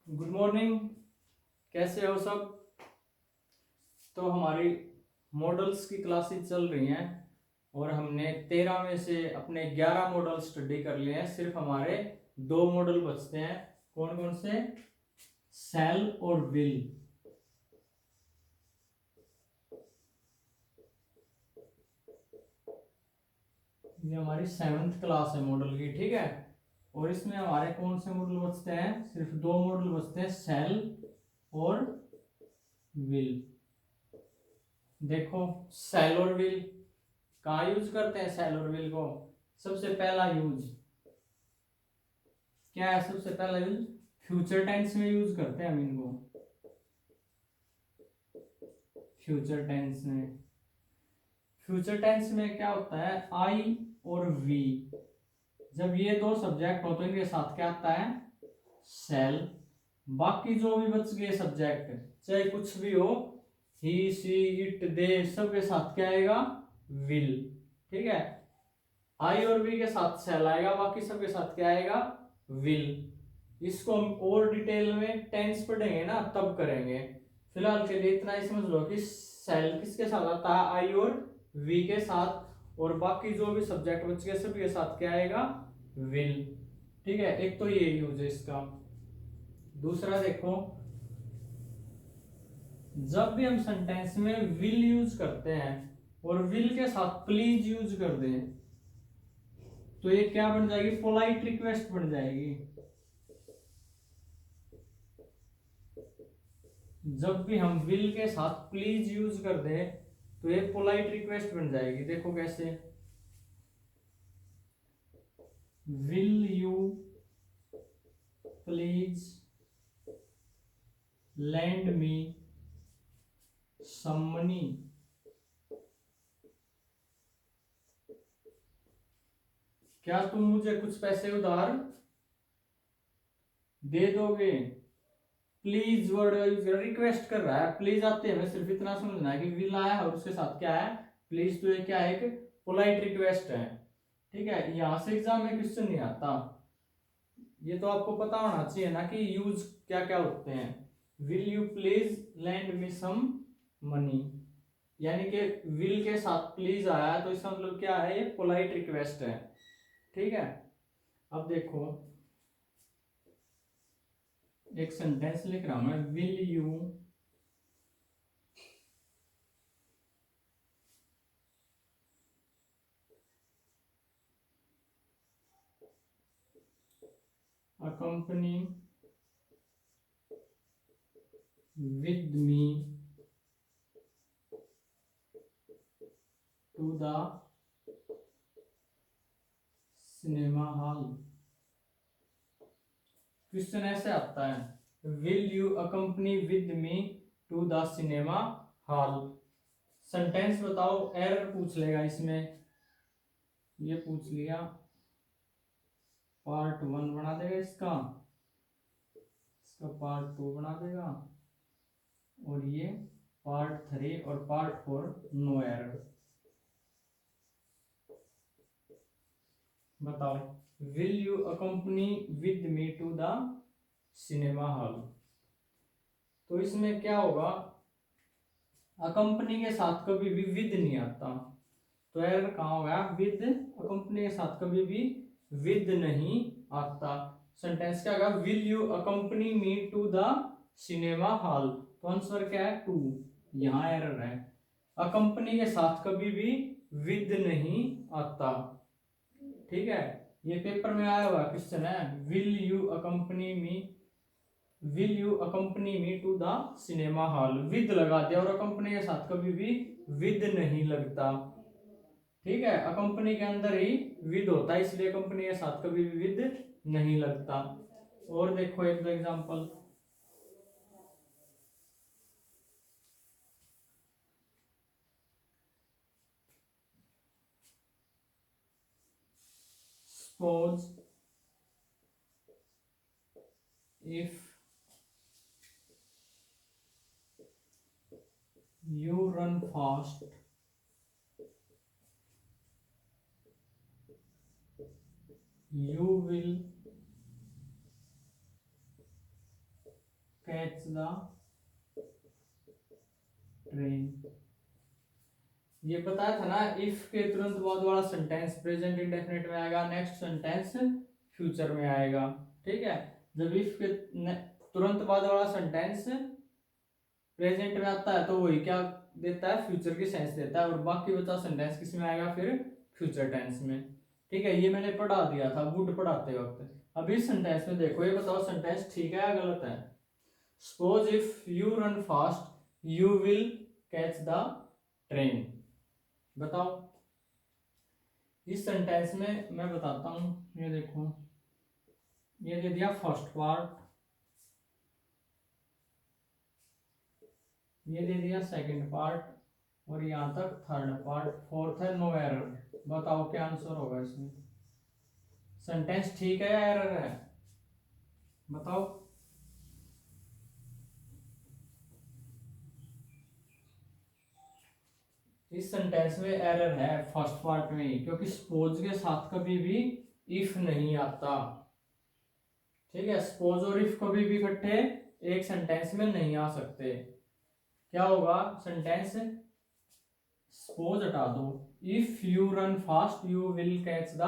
Good morning. कैसे हो सब? तो हमारी मॉडल्स की क्लासेस चल रही हैं और हमने 13 में से अपने 11 मॉडल स्टडी कर लिए हैं। सिर्फ हमारे दो मॉडल बचते हैं। कौन कौन से? सेल और विल। ये हमारी 7th क्लास है मॉडल की, ठीक है। और इसमें हमारे कौन से मॉडल बचते हैं? सिर्फ दो मॉडल बचते हैं, सेल और विल। देखो, सेल और विल कहाँ यूज करते हैं? सेल और विल को सबसे पहला यूज क्या है? सबसे पहला यूज फ्यूचर टेंस में यूज करते हैं हम इनको। फ्यूचर टेंस में क्या होता है? आई और वी। जब ये दो सब्जेक्ट होते हैं इनके साथ क्या आता है? सेल। बाकी जो भी बच गए सब्जेक्ट, चाहे कुछ भी हो, ही सी इट दे, सब के साथ क्या आएगा? विल। ठीक है। आई और वी के साथ सेल आएगा, बाकी सब के साथ क्या आएगा? विल। इसको हम और डिटेल में टेंस पढ़ेंगे ना तब करेंगे। फिलहाल के लिए इतना ही समझ लो कि सेल किसके साथ आता है? आई और वी के साथ। और बाकी जो भी सब्जेक्ट बच गए सभी के साथ क्या आएगा? विल। ठीक है, एक तो ये यूज है इसका। दूसरा देखो, जब भी हम सेंटेंस में विल यूज करते हैं और विल के साथ प्लीज यूज कर दें तो ये क्या बन जाएगी? पोलाइट रिक्वेस्ट बन जाएगी। जब भी हम विल के साथ प्लीज यूज कर दें तो ये पोलाइट रिक्वेस्ट बन जाएगी। देखो कैसे? Will you please lend me some money. क्या तुम मुझे कुछ पैसे उधार दे दोगे? प्लीज वर्ड यूज कर, रिक्वेस्ट कर रहा है। प्लीज आते हैं, सिर्फ इतना समझना है कि विल आया और उसके साथ क्या है? प्लीज। तो ये क्या है? एक पोलाइट रिक्वेस्ट है। ठीक है, यहां से एग्जाम में क्वेश्चन नहीं आता। ये तो आपको पता होना चाहिए ना कि यूज क्या क्या होते हैं। Will you please lend me some money, यानी कि विल के साथ प्लीज आया तो इसका मतलब क्या है? ये पोलाइट रिक्वेस्ट है। ठीक है। अब देखो, एक सेंटेंस लिख रहा हूं मैं। Will you accompany with me to the cinema hall। Question ऐसे आता है, will you accompany with me to the cinema hall. Sentence बताओ। एरर पूछ लेगा इसमें। ये पूछ लिया, पार्ट 1 बना देगा इसका, इसका पार्ट 2 बना देगा, और ये पार्ट 3 और पार्ट 4 नो एरर। बताओ, will you accompany with me to the cinema hall. तो इसमें क्या होगा? अकम्पनी के साथ कभी भी विद नहीं आता, तो एरर कहाँ होगा? विद। अकम्पनी के साथ कभी भी विद नहीं आता। सेंटेंस क्या होगा? Will you accompany me to the cinema hall. तो आंसर क्या है? 2। यहाँ एरर है। अकम्पनी के साथ कभी भी विद नहीं आता। ठीक है, ये पेपर में आया हुआ क्वेश्चन है। Will you accompany me to the cinema hall. With लगा दिया और अकम्पनी के साथ कभी भी विद नहीं लगता। ठीक है, अकम्पनी के अंदर ही विद होता है, इसलिए कंपनी के साथ कभी भी विद नहीं लगता। और देखो एक दो example. Suppose if you run fast, you will catch the train. ये बताया था ना, इफ के तुरंत बाद वाला सेंटेंस प्रेजेंट इंडेफिनिट में आएगा, नेक्स्ट सेंटेंस फ्यूचर में आएगा। ठीक है, जब इफ के तुरंत बाद वाला सेंटेंस प्रेजेंट में आता है तो वही क्या देता है, फ्यूचर की सेंस देता है, और बाकी बचा सेंटेंस किस में आएगा, फिर फ्यूचर टेंस में। ठीक है, ये मैंने पढ़ा दिया था वुड पढ़ाते वक्त। अब इस सेंटेंस में देखो, ये बताओ सेंटेंस ठीक है या गलत है। Suppose if you run fast you will catch the train. बताओ, इस सेंटेंस में मैं बताता हूं, ये देखो, ये दे दिया फर्स्ट पार्ट, ये दे दिया सेकंड पार्ट, और यहां तक थर्ड पार्ट, फोर्थ है नो एरर। बताओ क्या आंसर होगा इसमें। सेंटेंस ठीक है या एरर है, बताओ। इस सेंटेंस में एरर है फर्स्ट पार्ट में ही, क्योंकि सपोज के साथ कभी भी इफ नहीं आता। ठीक है, सपोज और इफ कभी भी इकट्ठे एक सेंटेंस में नहीं आ सकते। क्या होगा सेंटेंस, सपोज हटा दो, if you run fast you will catch the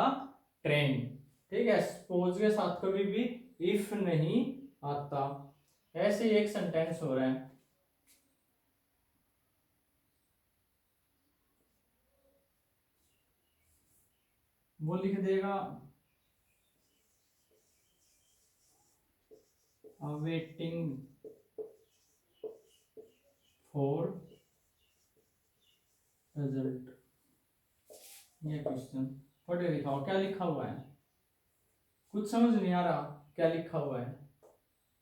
train. ठीक है, सपोज के साथ कभी भी इफ नहीं आता। ऐसे एक सेंटेंस हो रहा है। वो लिख देगा अवेटिंग फॉर रिजल्ट। ये क्वेश्चन पढ़े दिखाओ क्या लिखा हुआ है, कुछ समझ नहीं आ रहा क्या लिखा हुआ है।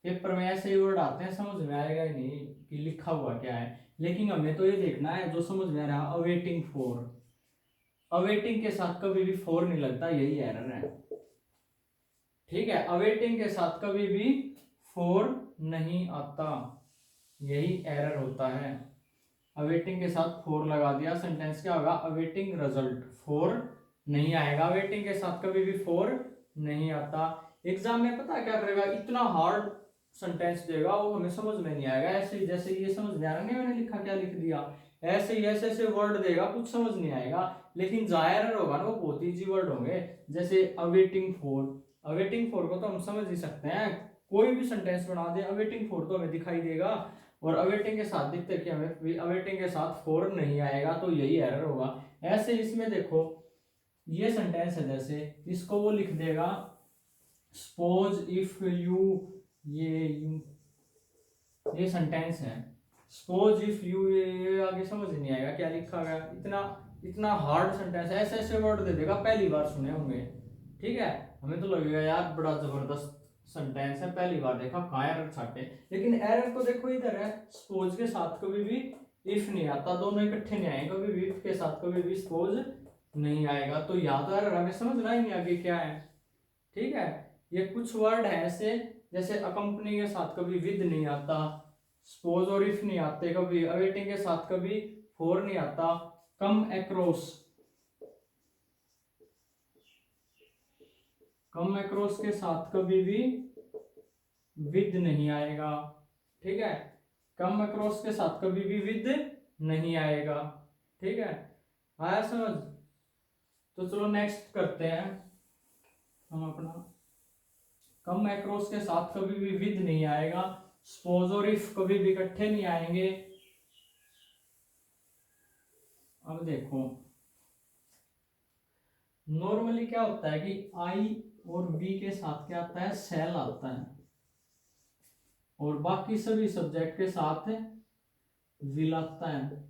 पेपर में ऐसे ही वर्ड आते हैं, समझ में आएगा ही नहीं कि लिखा हुआ क्या है। लेकिन हमें तो ये देखना है जो समझ में आ रहा, अवेटिंग फॉर। अवेटिंग के साथ कभी भी फॉर नहीं लगता, यही एरर है। ठीक है, अवेटिंग के साथ कभी भी फॉर नहीं आता, यही एरर होता है। अवेटिंग के साथ फॉर लगा दिया, सेंटेंस क्या होगा, अवेटिंग रिजल्ट। फॉर नहीं आएगा, अवेटिंग के साथ कभी भी फॉर नहीं आता। एग्जाम में पता क्या करेगा, इतना हार्ड सेंटेंस देगा वो हमें समझ में नहीं आएगा। ऐसे ही जैसे ये समझ में आ रहा नहीं, मैंने लिखा क्या लिख दिया, ऐसे ही ऐसे ऐसे वर्ड देगा, कुछ समझ नहीं आएगा। लेकिन जाहिर होगा ना, वो बहुत इजी वर्ड होंगे, जैसे अवेटिंग फॉर। अवेटिंग फॉर को तो हम समझ ही सकते हैं, कोई भी सेंटेंस बना दे अवेटिंग फॉर तो हमें दिखाई देगा। और अवेटिंग के साथ दिखते कि हमें अवेटिंग के साथ फॉर नहीं आएगा, तो यही एरर होगा। ऐसे इसमें देखो, ये सेंटेंस है, जैसे इसको वो लिख देगा सपोज इफ यू, ये सेंटेंस है, सपोज इफ यू, ये आगे समझ नहीं आएगा क्या लिखा गया, इतना इतना हार्ड सेंटेंस है। ऐसे ऐसे वर्ड दे देगा, पहली बार सुने होंगे। ठीक है, हमें तो लगेगा यार बड़ा जबरदस्त सेंटेंस है, पहली बार देखा, कहाँ एरर छाटे। लेकिन एरर तो देखो इधर है, सपोज के साथ कभी भी इफ नहीं आता, दोनों इकट्ठे नहीं आएंगे, कभी भी इफ के साथ कभी भी सपोज नहीं आएगा, तो या तो एरर हमें समझना ही नहीं आगे क्या है। ठीक है, ये कुछ वर्ड है ऐसे, जैसे अकम्पनी के साथ कभी विद नहीं आता, सपोज और इफ नहीं आते कभी, अवेटिंग के साथ कभी फॉर नहीं आता, कम अक्रॉस, कम अक्रॉस के साथ कभी भी विद नहीं आएगा। ठीक है, कम अक्रॉस के साथ कभी भी विद नहीं आएगा। ठीक है, आया समझ। तो चलो नेक्स्ट करते हैं हम अपना, कम अक्रॉस के साथ कभी भी विद नहीं आएगा, सपोज और इफ कभी भी इकट्ठे नहीं आएंगे। अब देखो, नॉर्मली क्या होता है कि आई और बी के साथ क्या आता है, सेल आता है, और बाकी सभी सब्जेक्ट के साथ विल आता है।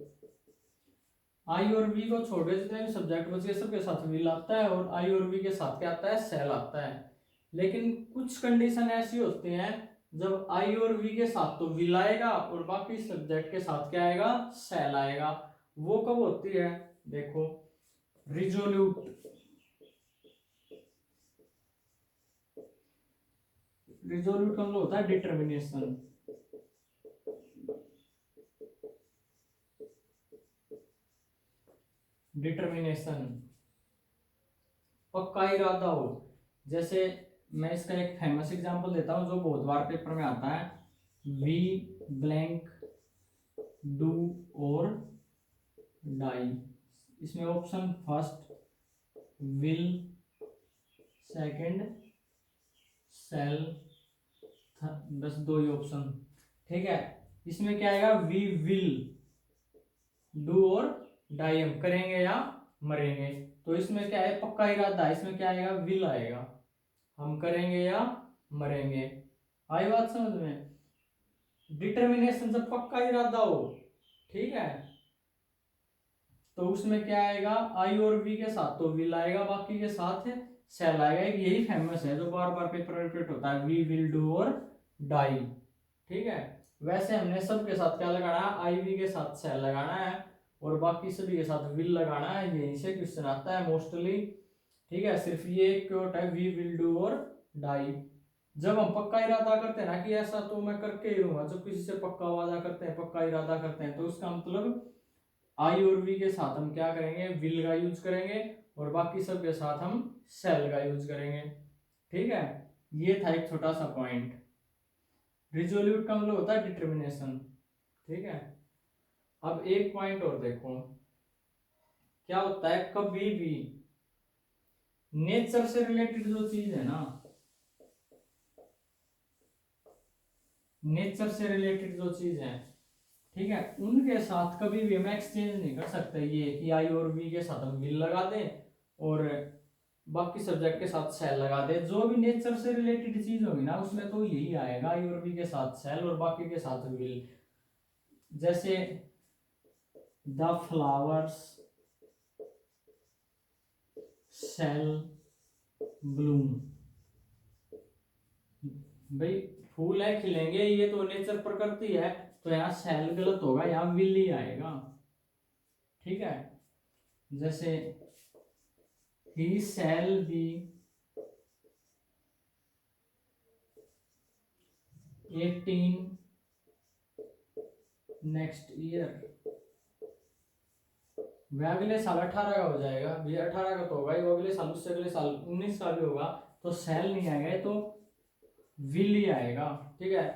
आई और बी को छोड़ के जितने भी सब्जेक्ट बचे सबके साथ विल आता है, और आई और बी के साथ क्या आता है, सेल आता है। लेकिन कुछ कंडीशन ऐसी होती हैं जब आई और बी के साथ तो विल आएगा और बाकी सब्जेक्ट के साथ क्या आएगा, सेल आएगा। वो कब होती है, देखो, रिजोल्यूट, रिजोल्यूट का मतलब होता है डिटर्मिनेशन। डिटर्मिनेशन, पक्का इरादा हो। जैसे मैं इसका एक फेमस एग्जांपल देता हूं जो बहुत बार पेपर में आता है, वी ब्लैंक डू और डाई। इसमें option first will, second shall, बस दो ही ऑप्शन। ठीक है, इसमें क्या आएगा, वी विल डू और डाई, हम करेंगे या मरेंगे। तो इसमें क्या है, पक्का इरादा है, इसमें क्या आएगा, विल आएगा, हम करेंगे या मरेंगे। आई बात समझ में। डिटर्मिनेशन जब पक्का इरादा हो, ठीक है, तो उसमें क्या आएगा, आई और वी के साथ तो विल आएगा, बाकी के साथ सेल आएगा। एक यही फेमस है जो बार बार पेपर रिपीट होता है, वी विल डू और डाई। ठीक है, वैसे हमने सबके साथ क्या लगाना है, आई वी के साथ सेल लगाना है और बाकी सभी के साथ विल लगाना है। यहीं से क्वेश्चन आता है मोस्टली। ठीक है, सिर्फ ये एक क्योट है, वी विल डू और डाई। जब हम पक्का इरादा करते हैं ना कि ऐसा तो मैं करके ही रहूंगा, जब किसी से पक्का वादा करते हैं, पक्का इरादा करते हैं, तो उसका मतलब आई और वी के साथ हम क्या करेंगे, विल का यूज करेंगे और बाकी सब के साथ हम सेल का यूज करेंगे। ठीक है, ये था एक छोटा सा पॉइंट। रिजोल्यूट का मतलब होता है डिटर्मिनेशन। ठीक है, अब एक पॉइंट और देखो, क्या होता है, कभी भी नेचर से रिलेटेड जो चीज है ना, नेचर से रिलेटेड जो चीज है, ठीक है, उनके साथ कभी भी हम एक्सचेंज नहीं कर सकते। ये कि आई और वी के साथ हम विल लगा दें और बाकी सब्जेक्ट के साथ सेल लगा दे। जो भी नेचर से रिलेटेड चीज होगी ना, उसमें तो यही आएगा, आई और वी के साथ सेल और बाकी के साथ विल। जैसे द फ्लावर्स सेल ब्लूम, भाई फूल है खिलेंगे, ये तो नेचर प्रकृति है, तो यहाँ सेल गलत होगा, यहाँ विल ही आएगा। ठीक है, जैसे he shall be 18 next year, वह अगले साल 18 का हो जाएगा। भैया 18 का तो होगा ही, वो अगले साल, उससे अगले साल 19 का भी होगा, तो सेल नहीं आएगा, तो विल ही आएगा। ठीक है,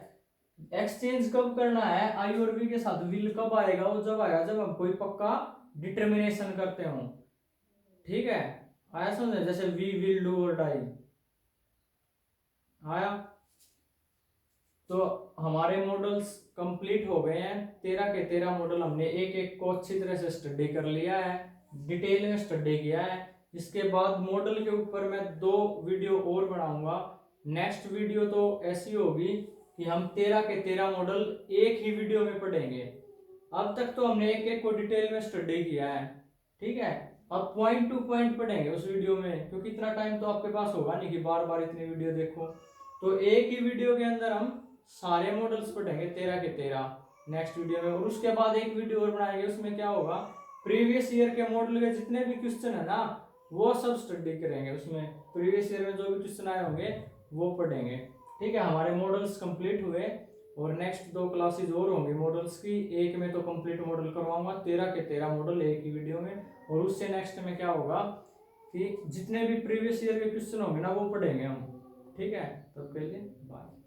एक्सचेंज कब करना है, आई और वी के साथ विल कब आएगा, वो जब आएगा जब हम कोई पक्का डिटर्मिनेशन करते हो। ठीक है, आया समझ, जैसे वी विल डू और डाई आया। तो हमारे मॉडल्स कंप्लीट हो गए हैं, 13 के 13 मॉडल हमने एक एक को अच्छी तरह से स्टडी कर लिया है, डिटेल में स्टडी किया है। इसके बाद मॉडल के ऊपर मैं 2 वीडियो और बनाऊंगा। नेक्स्ट वीडियो तो ऐसी होगी कि हम 13 के 13 मॉडल एक ही वीडियो में पढ़ेंगे। अब तक तो हमने एक एक को डिटेल में स्टडी किया है। ठीक है, अब पॉइंट टू पॉइंट पढ़ेंगे उस वीडियो में, क्योंकि इतना टाइम तो आपके पास होगा नहीं कि बार बार इतनी वीडियो देखो। तो एक ही वीडियो के अंदर हम सारे मॉडल्स पढ़ेंगे 13 के 13 नेक्स्ट वीडियो में। और उसके बाद एक वीडियो और बनाएंगे, उसमें क्या होगा, प्रीवियस ईयर के मॉडल के जितने भी क्वेश्चन है ना, वो सब स्टडी करेंगे। उसमें प्रीवियस ईयर में जो भी क्वेश्चन आए होंगे वो पढ़ेंगे। ठीक है, हमारे मॉडल्स कंप्लीट हुए और नेक्स्ट 2 क्लासेज और होंगी मॉडल्स की। एक में तो कंप्लीट मॉडल करवाऊंगा 13 के 13 मॉडल एक ही वीडियो में, और उससे नेक्स्ट में क्या होगा कि जितने भी प्रीवियस ईयर के क्वेश्चन होंगे ना वो पढ़ेंगे हम। ठीक है, तब के लिए बाय।